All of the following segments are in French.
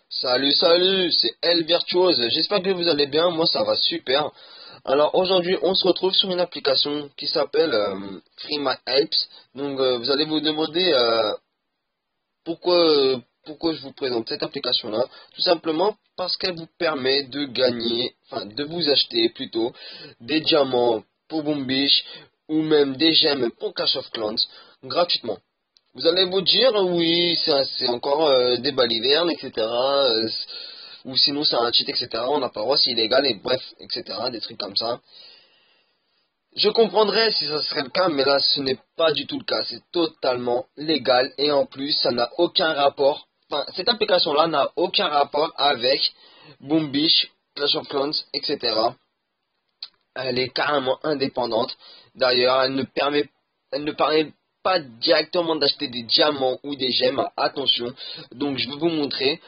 Salut, salut, c'est El Virtuose. J'espère que vous allez bien. Moi, ça va super. Alors aujourd'hui, on se retrouve sur une application qui s'appelle Free My Apps. Donc, vous allez vous demander pourquoi je vous présente cette application-là. Tout simplement parce qu'elle vous permet de gagner, enfin, de vous acheter plutôt des diamants pour Boom Beach ou même des gemmes pour Clash of Clans gratuitement. Vous allez vous dire, oui, c'est encore des balivernes, etc. Ou sinon c'est un cheat, etc. On n'a pas le droit, c'est illégal, et bref, etc. Des trucs comme ça. Je comprendrais si ça serait le cas, mais là ce n'est pas du tout le cas. C'est totalement légal et en plus ça n'a aucun rapport. Enfin, cette application-là n'a aucun rapport avec Boom Beach, Clash of Clans, etc. Elle est carrément indépendante. D'ailleurs, elle ne permet pas directement d'acheter des diamants ou des gemmes. Attention. Donc, je vais vous montrer.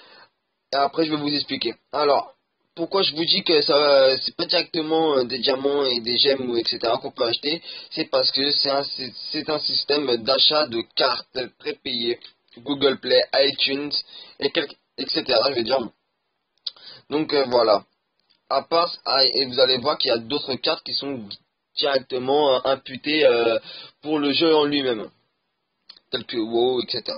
Et après, je vais vous expliquer. Alors, pourquoi je vous dis que ça, c'est pas directement des diamants et des gemmes ou etc. qu'on peut acheter, c'est parce que c'est un système d'achat de cartes prépayées, Google Play, iTunes etc. Je vais dire. Donc voilà. Et vous allez voir qu'il y a d'autres cartes qui sont directement imputées pour le jeu en lui-même, telles que WoW, etc.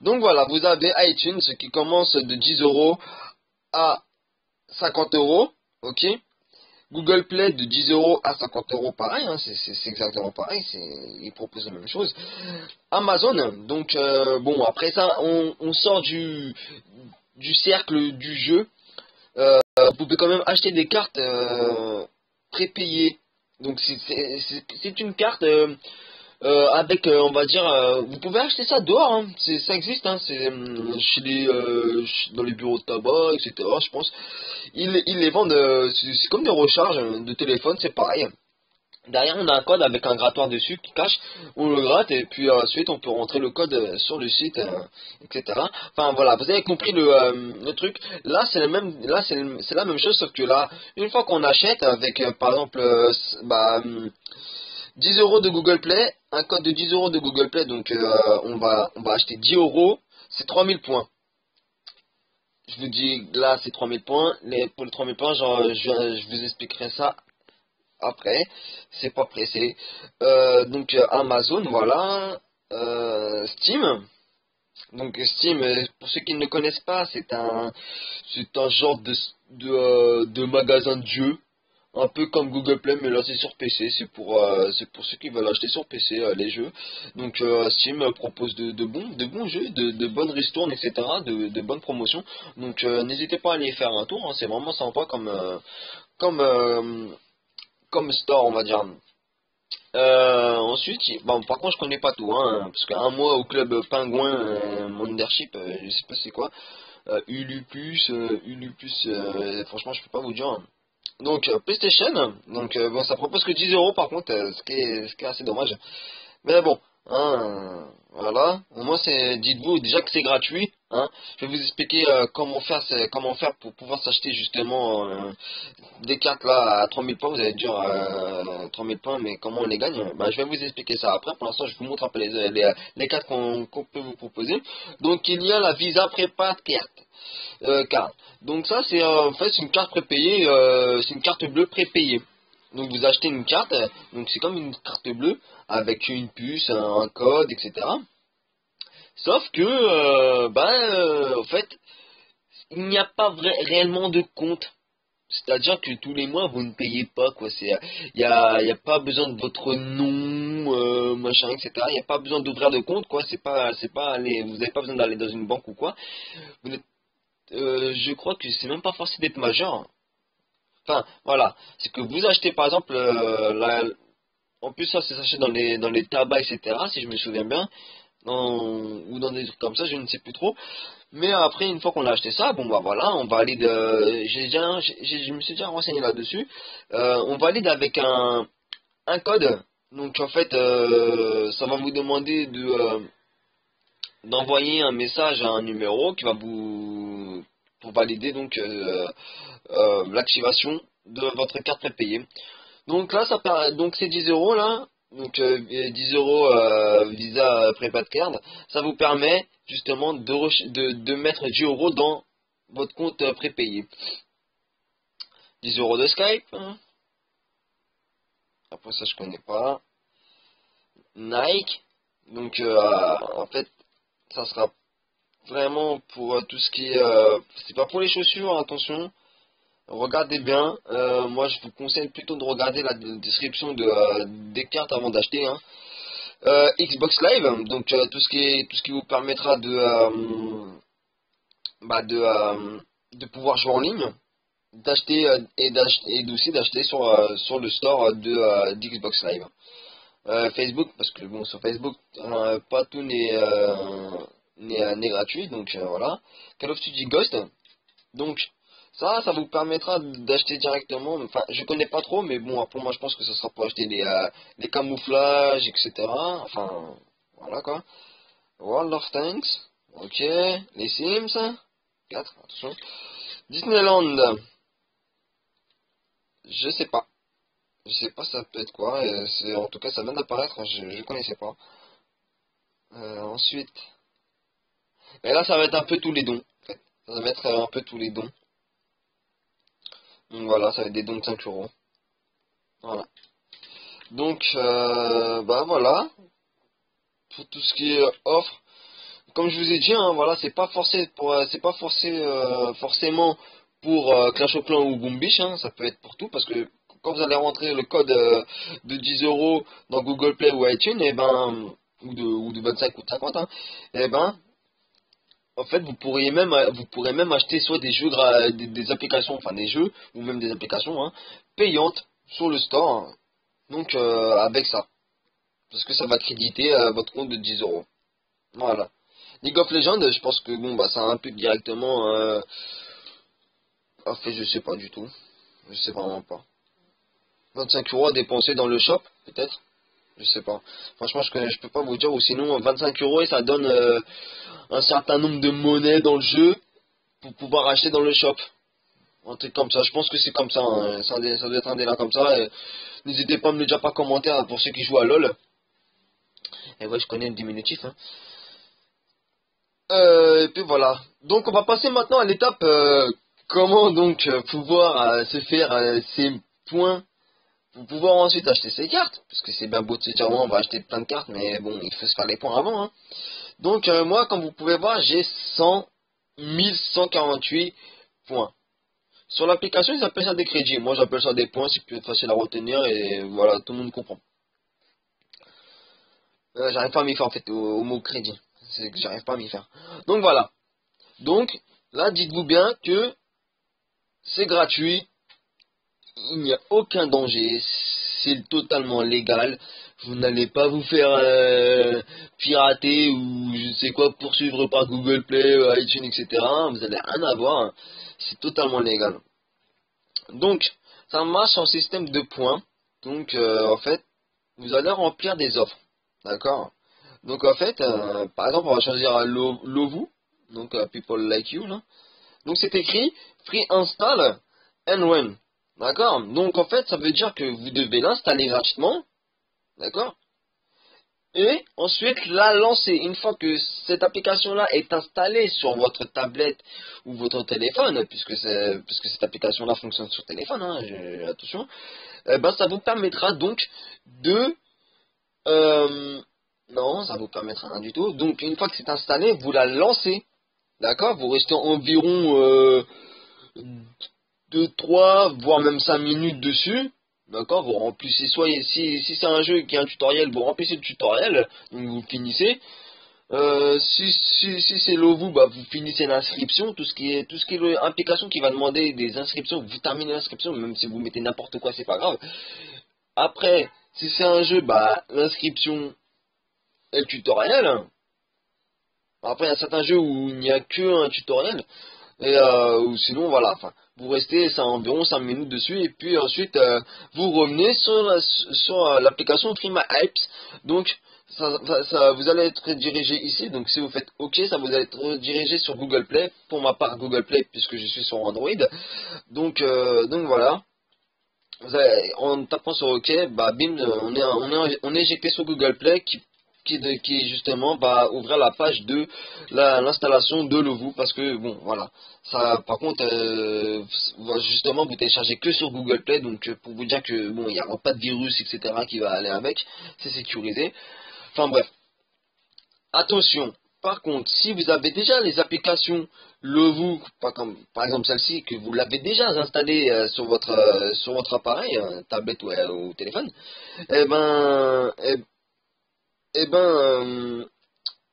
Donc voilà, vous avez iTunes qui commence de 10 euros à 50 euros, ok. Google Play de 10 euros à 50 euros, pareil, hein, c'est exactement pareil, ils proposent la même chose. Amazon, donc bon, après ça, on sort du cercle du jeu. Vous pouvez quand même acheter des cartes prépayées. Donc c'est une carte avec, on va dire, vous pouvez acheter ça dehors, hein. Ça existe, hein. C'est dans les bureaux de tabac, etc. Je pense. Ils les vendent, c'est comme des recharges de téléphone, c'est pareil. Derrière, on a un code avec un grattoir dessus qui cache, on le gratte et puis ensuite on peut rentrer le code sur le site, etc. Enfin voilà, vous avez compris le truc. Là, c'est le même, là c'est la même chose, sauf que là, une fois qu'on achète avec par exemple 10 euros de Google Play, un code de 10 euros de Google Play, donc on va acheter 10 euros, c'est 3000 points. Je vous dis là, c'est 3000 points. Pour les 3000 points, genre, je vous expliquerai ça après, c'est pas pressé. Donc Amazon, voilà. Steam. Donc Steam, pour ceux qui ne le connaissent pas, c'est un genre de magasin de jeux. Un peu comme Google Play, mais là c'est sur PC, c'est pour ceux qui veulent acheter sur PC les jeux. Donc Steam propose de bons jeux, de bonnes ristournes, etc., de bonnes promotions. Donc n'hésitez pas à aller faire un tour, hein, c'est vraiment sympa comme, euh, comme store, on va dire. Ensuite, bon, par contre, je connais pas tout, hein, parce qu'un mois au club Pingouin, Wondership, je sais pas c'est quoi, Ulu Plus, franchement, je peux pas vous dire, hein. Donc, PlayStation, donc bon, ça propose que 10 euros par contre, ce qui est assez dommage. Mais bon, hein, voilà. Au moins, dites-vous déjà que c'est gratuit. Hein. Je vais vous expliquer comment faire pour pouvoir s'acheter justement des cartes là à 3000 points. Vous allez dire 3000 points, mais comment on les gagne? Bah, je vais vous expliquer ça après. Pour l'instant, je vous montre un peu les cartes qu'on peut vous proposer. Donc, il y a la Visa Prépa carte. Carte. Donc ça, c'est en fait c'est une carte prépayée, c'est une carte bleue prépayée. Donc vous achetez une carte, donc c'est comme une carte bleue avec une puce, un code, etc. Sauf que, en fait, il n'y a pas réellement de compte. C'est-à-dire que tous les mois, vous ne payez pas, quoi. Il y a pas besoin de votre nom, machin, etc. Il n'y a pas besoin d'ouvrir de compte, quoi. Vous n'avez pas besoin d'aller dans une banque ou quoi. Je crois que c'est même pas forcé d'être majeur. Enfin, voilà. C'est que vous achetez, par exemple, en plus, ça, c'est s'achète dans les tabacs, etc., si je me souviens bien. Ou dans des trucs comme ça, je ne sais plus trop. Mais après, une fois qu'on a acheté ça, bon bah voilà, on valide. Je me suis déjà renseigné là-dessus. On valide avec un code. Donc en fait, ça va vous demander d'envoyer un message à un numéro qui va vous pour valider donc l'activation de votre carte prépayée. Donc là, donc ces 10 euros là, donc 10 euros Visa Prepaid Card, ça vous permet justement de mettre 10 euros dans votre compte prépayé. 10 euros de Skype. Hein. Après ça, je connais pas. Nike. Donc, en fait, ça sera vraiment pour tout ce qui est... c'est pas pour les chaussures, attention. Regardez bien. Moi, je vous conseille plutôt de regarder la description des cartes avant d'acheter. Hein. Xbox Live, donc tout ce qui vous permettra de pouvoir jouer en ligne, d'acheter et aussi d'acheter sur le store d'Xbox Live. Facebook, parce que bon, sur Facebook, pas tout n'est gratuit, donc voilà. Call of Duty Ghost, donc ça vous permettra d'acheter directement. Enfin, je connais pas trop, mais bon, pour moi, je pense que ça sera pour acheter les camouflages, etc. Enfin, voilà quoi. World of Tanks, ok. Les Sims, 4, attention. Disneyland, je sais pas. Je sais pas ça peut être quoi. En tout cas, ça vient d'apparaître, je connaissais pas. Ensuite, mais là, ça va être un peu tous les dons. En fait. Ça va être un peu tous les dons. Donc voilà, ça va être des dons de 5 euros. Voilà. Donc, bah voilà. Pour tout ce qui est offre. Comme je vous ai dit, hein, voilà, c'est pas forcément pour Clash of Clans ou Boom Beach, hein, ça peut être pour tout, parce que quand vous allez rentrer le code de 10 euros dans Google Play ou iTunes, et ben, ou de 25 ou de 50, hein, et ben, en fait, vous pourrez même acheter soit des jeux, des applications, enfin des jeux, ou même des applications hein, payantes sur le store, hein, donc avec ça, parce que ça va créditer votre compte de 10 euros. Voilà. League of Legends, je pense que bon bah ça implique directement. En fait, je sais pas du tout. Je sais vraiment pas. 25 euros à dépenser dans le shop, peut-être. Je sais pas. Franchement, je peux pas vous dire. Ou sinon, 25 euros et ça donne un certain nombre de monnaies dans le jeu pour pouvoir acheter dans le shop. Un truc comme ça. Je pense que c'est comme ça. Hein. Ça doit être un délire comme ça. N'hésitez pas à me le dire par commentaire pour ceux qui jouent à LoL. Et ouais, je connais le diminutif. Hein. Et puis voilà. Donc on va passer maintenant à l'étape comment donc pouvoir se faire ces points pour pouvoir ensuite acheter ces cartes. Parce que c'est bien beau de se dire ouais, on va acheter plein de cartes, mais bon, il faut se faire les points avant. Hein. Donc moi, comme vous pouvez voir, j'ai 1148 points. Sur l'application, ils appellent ça des crédits. Moi, j'appelle ça des points, c'est plus facile à retenir et voilà, tout le monde comprend. J'arrive pas à m'y faire en fait au mot crédit. C'est que j'arrive pas à m'y faire. Donc voilà. Donc là, dites-vous bien que c'est gratuit. Il n'y a aucun danger. C'est totalement légal. Vous n'allez pas vous faire pirater ou je ne sais quoi poursuivre par Google Play, iTunes, etc. Vous n'allez rien avoir. C'est totalement légal. Donc, ça marche en système de points. Donc, en fait, vous allez remplir des offres. D'accord. Donc en fait, par exemple, on va choisir Lovu, donc People Like You, là. Donc c'est écrit Free Install and Run. D'accord. Donc en fait, ça veut dire que vous devez l'installer gratuitement. D'accord. Et ensuite la lancer. Une fois que cette application-là est installée sur votre tablette ou votre téléphone, puisque cette application-là fonctionne sur téléphone, hein, attention, ben, ça vous permettra donc de... non, ça vous permettra rien du tout. Donc une fois que c'est installé, vous la lancez. D'accord. Vous restez environ 2, 3, voire même 5 minutes dessus. D'accord. Vous remplissez, soit si c'est un jeu qui a un tutoriel, vous remplissez le tutoriel, donc vous finissez. Si c'est Lovu, bah vous finissez l'inscription, tout ce qui est application qui va demander des inscriptions, vous terminez l'inscription, même si vous mettez n'importe quoi, c'est pas grave. Après, si c'est un jeu, bah l'inscription et le tutoriel. Après, il y a certains jeux où il n'y a que un tutoriel. Et ou sinon, voilà. Enfin, vous restez ça environ 5 minutes dessus. Et puis ensuite, vous revenez sur l'application Free My Apps. Donc, vous allez être dirigé ici. Donc, si vous faites OK, ça vous allez être dirigé sur Google Play. Pour ma part, Google Play, puisque je suis sur Android. Donc voilà. En tapant sur OK, bah bim, on est éjecté sur Google Play qui qui justement va ouvrir la page de l'installation de Lovoo, parce que bon voilà, ça par contre va justement vous téléchargez que sur Google Play, donc pour vous dire que bon il n'y aura pas de virus etc qui va aller avec, c'est sécurisé. Enfin bref, attention. Par contre, si vous avez déjà les applications Lovoo, pas comme par exemple celle-ci, que vous l'avez déjà installée sur votre appareil, tablette ou téléphone, et ben, eh ben,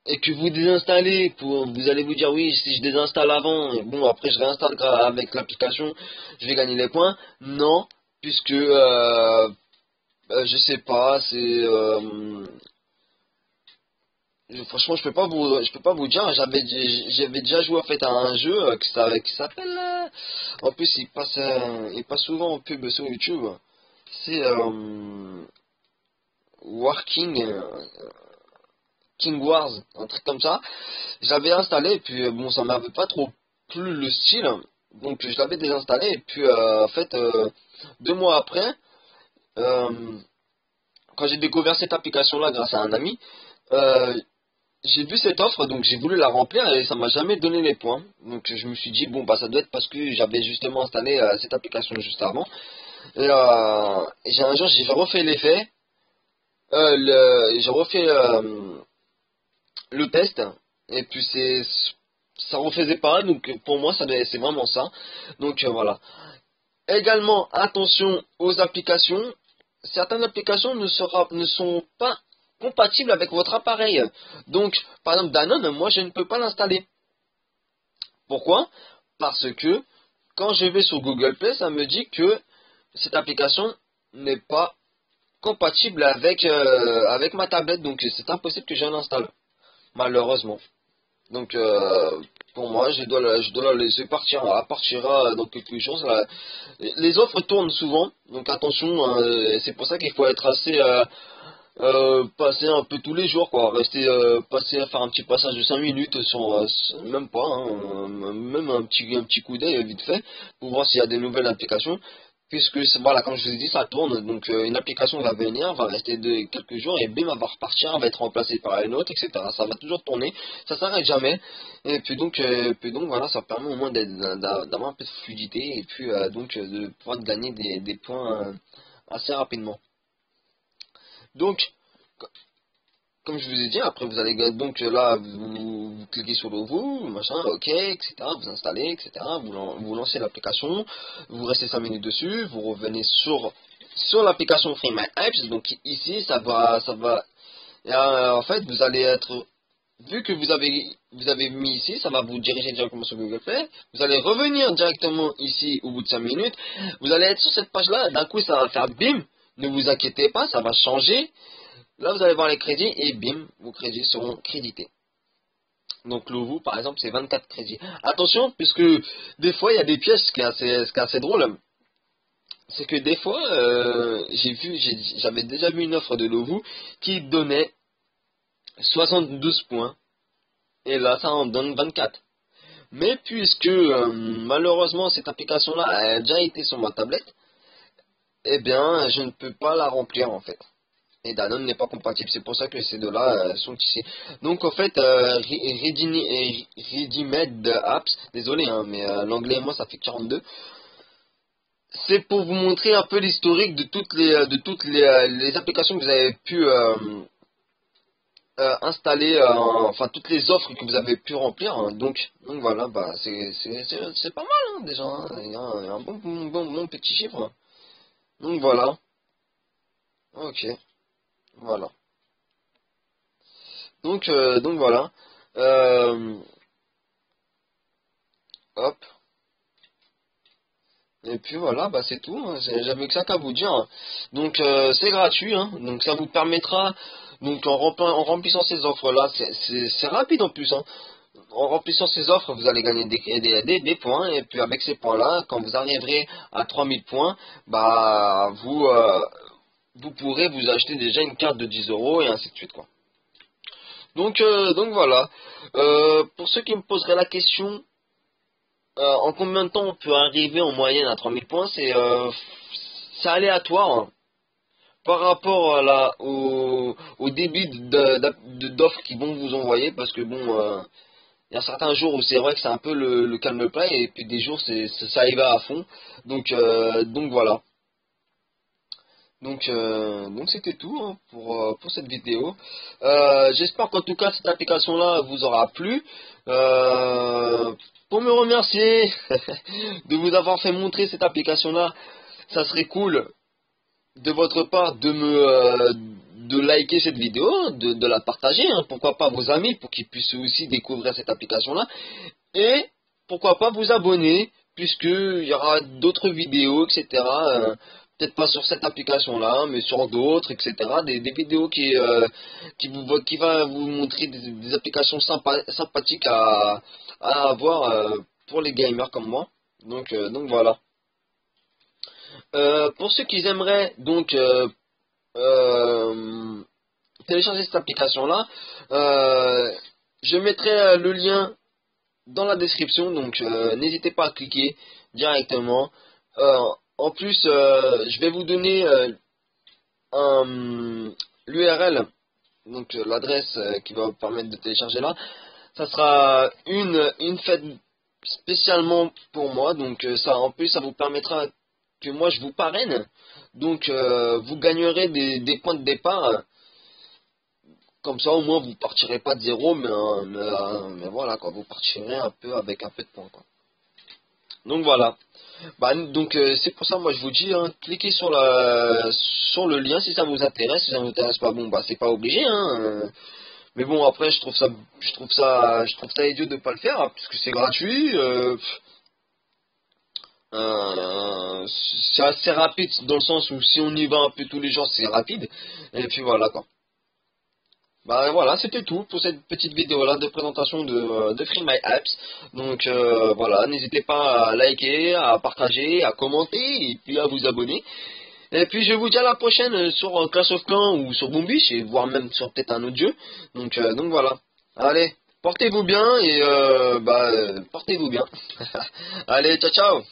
et que vous désinstallez, vous allez vous dire oui, si je désinstalle avant, et bon après je réinstalle avec l'application, je vais gagner les points. Non, puisque je sais pas, franchement je peux pas vous dire. J'avais déjà joué en fait à un jeu qui s'appelle, en plus il passe souvent en pub sur YouTube. C'est Working. King Wars, un truc comme ça. J'avais installé, et puis bon, ça m'avait pas trop plu le style, donc je l'avais désinstallé, et puis en fait, 2 mois après, euh, quand j'ai découvert cette application-là grâce à un ami, euh, j'ai vu cette offre, donc j'ai voulu la remplir, et ça m'a jamais donné les points. Donc je me suis dit, bon, bah ça doit être parce que j'avais justement installé cette application juste avant. Et j'ai un jour, j'ai refait l'effet, j'ai refait le test, et puis ça refaisait pareil, donc pour moi c'est vraiment ça. Donc voilà. Également attention aux applications. Certaines applications ne sont pas compatibles avec votre appareil. Donc par exemple Danone, moi je ne peux pas l'installer. Pourquoi? Parce que quand je vais sur Google Play, ça me dit que cette application n'est pas compatible avec ma tablette, donc c'est impossible que je l'installe, malheureusement. Donc pour moi, je dois la laisser partir. Elle partira dans quelques jours. Les offres tournent souvent, donc attention. C'est pour ça qu'il faut être assez passer un peu tous les jours, quoi. Rester faire un petit passage de 5 minutes même pas, hein, même un petit coup d'œil vite fait pour voir s'il y a des nouvelles applications. Puisque voilà, comme je vous ai dit, ça tourne, donc une application va venir, va rester quelques jours et bim, elle va repartir, elle va être remplacée par une autre, etc. Ça va toujours tourner, ça s'arrête jamais. Et puis donc voilà, ça permet au moins d'avoir un peu de fluidité et puis donc de pouvoir gagner des points assez rapidement. Donc, comme je vous ai dit, après vous allez donc là, vous cliquez sur le vous, machin, ok, etc. Vous installez, etc. Vous lancez l'application, vous restez 5 minutes dessus, vous revenez sur l'application Free My Apps. Donc ici, ça va. Et, en fait, vous allez être, vu que vous avez mis ici, ça va vous diriger directement sur Google Play. Vous allez revenir directement ici au bout de 5 minutes. Vous allez être sur cette page-là. D'un coup, ça va faire bim. Ne vous inquiétez pas, ça va changer. Là, vous allez voir les crédits et bim, vos crédits seront crédités. Donc, Lovoo, par exemple, c'est 24 crédits. Attention, puisque des fois, il y a des pièges, ce qui est assez drôle. C'est que des fois, j'avais déjà vu une offre de Lovoo qui donnait 72 points. Et là, ça en donne 24. Mais puisque, malheureusement, cette application-là a déjà été sur ma tablette, eh bien, je ne peux pas la remplir, en fait. Et Danone n'est pas compatible, c'est pour ça que ces deux-là sont ici. Donc en fait, Ready-Made Apps, désolé, hein, mais l'anglais moi ça fait 42. C'est pour vous montrer un peu l'historique de toutes les applications que vous avez pu installer, enfin toutes les offres que vous avez pu remplir. Hein. Donc voilà, bah c'est pas mal hein, déjà. Hein. Il y a un bon petit chiffre. Donc voilà. Ok. Voilà. Donc voilà. Euh, hop. Et puis voilà, bah c'est tout. Hein. J'avais que ça qu'à vous dire. Donc c'est gratuit. Hein. Donc ça vous permettra. Donc en remplissant ces offres-là, c'est rapide en plus. Hein. En remplissant ces offres, vous allez gagner des points. Et puis avec ces points-là, quand vous arriverez à 3000 points, bah vous pourrez vous acheter déjà une carte de 10 euros et ainsi de suite quoi. Donc voilà. Pour ceux qui me poseraient la question, en combien de temps on peut arriver en moyenne à 3000 points, c'est aléatoire. Hein. par rapport au débit d'offres qu'ils vont vous envoyer, parce que bon, il y a certains jours où c'est vrai que c'est un peu le calme-plat, et puis des jours ça y va à fond. Donc voilà. Donc c'était tout hein, pour cette vidéo. J'espère qu'en tout cas cette application-là vous aura plu. Pour me remercier de vous avoir fait montrer cette application-là, ça serait cool de votre part de liker cette vidéo, de la partager, hein, pourquoi pas à vos amis pour qu'ils puissent aussi découvrir cette application-là. Et pourquoi pas vous abonner, puisqu'il y aura d'autres vidéos, etc. Peut-être pas sur cette application-là, mais sur d'autres, etc. Des vidéos qui va vous montrer des applications sympathiques à avoir pour les gamers comme moi. Donc voilà. Pour ceux qui aimeraient donc télécharger cette application-là, je mettrai le lien dans la description, donc n'hésitez pas à cliquer directement. En plus, je vais vous donner l'URL, donc l'adresse qui va vous permettre de télécharger là. Ça sera une fête spécialement pour moi, donc ça en plus ça vous permettra que moi je vous parraine, donc vous gagnerez des points de départ. Comme ça, au moins, vous partirez pas de zéro, mais voilà, quoi, vous partirez un peu avec un peu de points, quoi. Donc voilà. Donc c'est pour ça, moi, je vous dis, hein, cliquez sur le lien si ça vous intéresse. Si ça vous intéresse pas, bon, bah, c'est pas obligé, hein. Mais bon, après, je trouve ça idiot de pas le faire, hein, parce que c'est gratuit. C'est assez rapide dans le sens où si on y va un peu tous les jours, c'est rapide. Et puis voilà, quoi. Bah voilà, c'était tout pour cette petite vidéo là de présentation de Free My Apps. Donc voilà, n'hésitez pas à liker, à partager, à commenter et puis à vous abonner. Et puis je vous dis à la prochaine sur Clash of Clans ou sur Boom Beach et voire même sur peut-être un autre jeu. Donc voilà. Allez, portez-vous bien et portez-vous bien. Allez, ciao ciao.